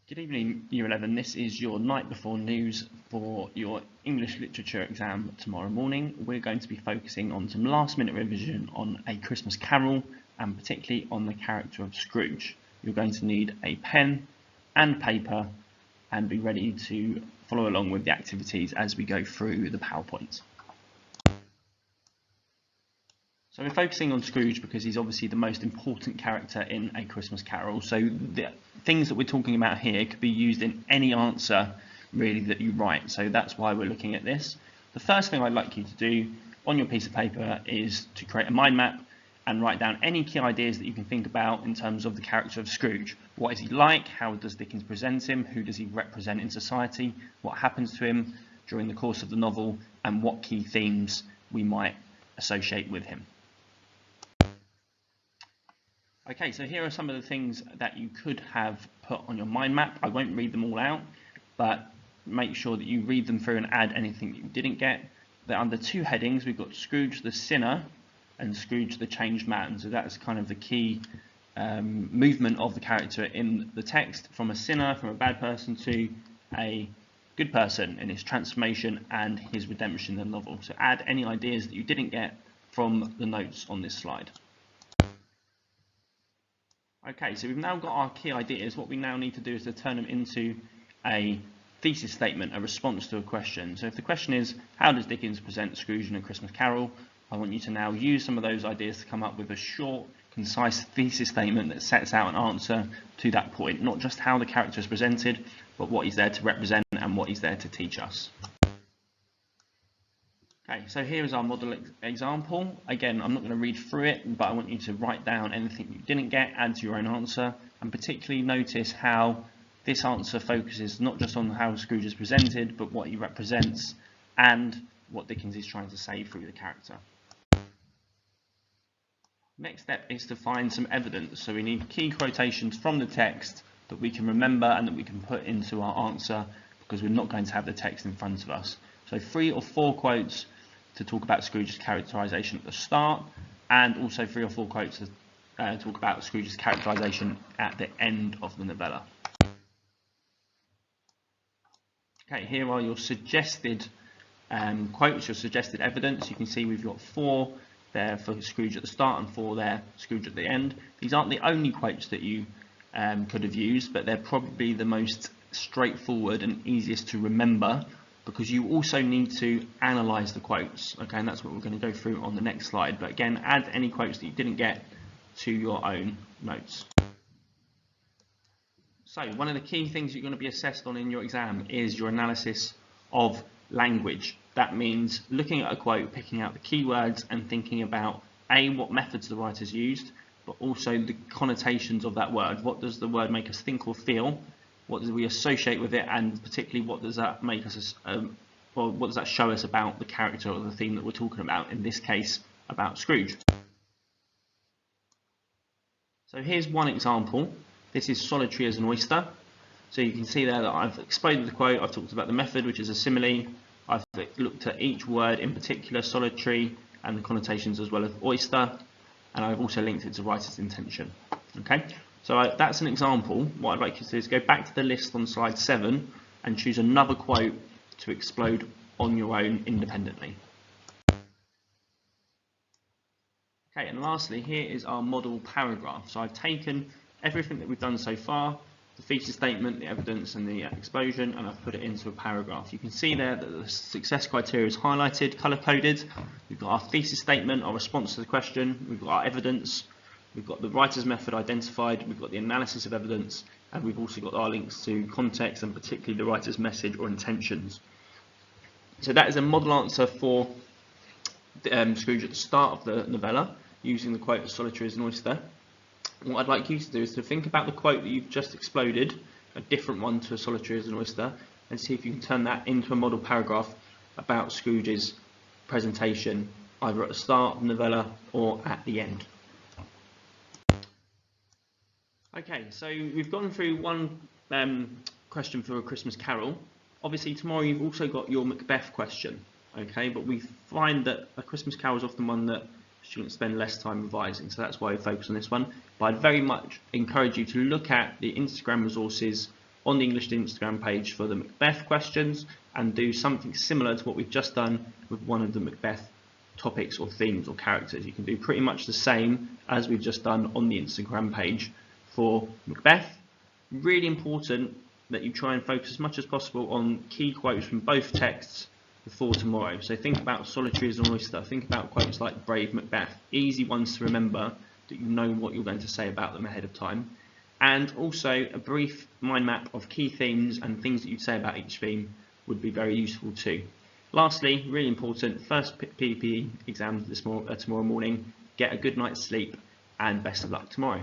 Good evening, Year 11. This is your night before news for your English literature exam tomorrow morning. We're going to be focusing on some last minute revision on A Christmas Carol and particularly on the character of Scrooge. You're going to need a pen and paper and be ready to follow along with the activities as we go through the PowerPoint. So we're focusing on Scrooge because he's obviously the most important character in A Christmas Carol. So the things that we're talking about here could be used in any answer really that you write. So that's why we're looking at this. The first thing I'd like you to do on your piece of paper is to create a mind map and write down any key ideas that you can think about in terms of the character of Scrooge. What is he like? How does Dickens present him? Who does he represent in society? What happens to him during the course of the novel? And what key themes we might associate with him. Okay, so here are some of the things that you could have put on your mind map. I won't read them all out, but make sure that you read them through and add anything that you didn't get. They're under two headings. We've got Scrooge the sinner and Scrooge the changed man. So that's kind of the key movement of the character in the text, from a sinner, from a bad person, to a good person in his transformation and his redemption in the novel. So add any ideas that you didn't get from the notes on this slide. Okay, so we've now got our key ideas. What we now need to do is to turn them into a thesis statement, a response to a question. So if the question is, how does Dickens present Scrooge in A Christmas Carol? I want you to now use some of those ideas to come up with a short, concise thesis statement that sets out an answer to that point. Not just how the character is presented, but what he's there to represent and what he's there to teach us. Okay, so here is our model example. Again, I'm not going to read through it, but I want you to write down anything you didn't get, add to your own answer, and particularly notice how this answer focuses not just on how Scrooge is presented, but what he represents and what Dickens is trying to say through the character. Next step is to find some evidence. So we need key quotations from the text that we can remember and that we can put into our answer, because we're not going to have the text in front of us. So 3 or 4 quotes to talk about Scrooge's characterisation at the start, and also 3 or 4 quotes to talk about Scrooge's characterisation at the end of the novella. Okay, here are your suggested quotes, your suggested evidence. You can see we've got 4 there for Scrooge at the start and 4 there, Scrooge at the end. These aren't the only quotes that you could have used, but they're probably the most straightforward and easiest to remember, because you also need to analyse the quotes, okay, and that's what we're going to go through on the next slide. But again, add any quotes that you didn't get to your own notes. So one of the key things you're going to be assessed on in your exam is your analysis of language. That means looking at a quote, picking out the keywords and thinking about A, what methods the writer's used, but also the connotations of that word. What does the word make us think or feel? What do we associate with it, and particularly what does that make us, or what does that show us about the character or the theme that we're talking about, in this case about Scrooge. So here's one example. This is solitary as an oyster. So you can see there that I've explained the quote, I've talked about the method, which is a simile, I've looked at each word in particular, solitary, and the connotations as well as oyster, and I've also linked it to writer's intention. Okay. So that's an example. What I'd like you to do is go back to the list on slide 7 and choose another quote to explode on your own independently. Okay, and lastly, here is our model paragraph. So I've taken everything that we've done so far, the thesis statement, the evidence and the explosion, and I've put it into a paragraph. You can see there that the success criteria is highlighted, colour-coded. We've got our thesis statement, our response to the question, we've got our evidence, we've got the writer's method identified, we've got the analysis of evidence, and we've also got our links to context and particularly the writer's message or intentions. So that is a model answer for Scrooge at the start of the novella, using the quote, "As solitary as an oyster." What I'd like you to do is to think about the quote that you've just exploded, a different one to "As solitary as an oyster," and see if you can turn that into a model paragraph about Scrooge's presentation, either at the start of the novella or at the end. Okay, so we've gone through one question for A Christmas Carol. Obviously tomorrow you've also got your Macbeth question, okay, but we find that A Christmas Carol is often one that students spend less time revising, so that's why we focus on this one. But I'd very much encourage you to look at the Instagram resources on the English Instagram page for the Macbeth questions, and do something similar to what we've just done with one of the Macbeth topics or themes or characters. You can do pretty much the same as we've just done on the Instagram page for Macbeth. Really important that you try and focus as much as possible on key quotes from both texts before tomorrow. So think about solitary as an oyster, think about quotes like brave Macbeth, easy ones to remember that you know what you're going to say about them ahead of time. And also a brief mind map of key themes and things that you'd say about each theme would be very useful too. Lastly, really important, first PPE exam tomorrow morning, get a good night's sleep and best of luck tomorrow.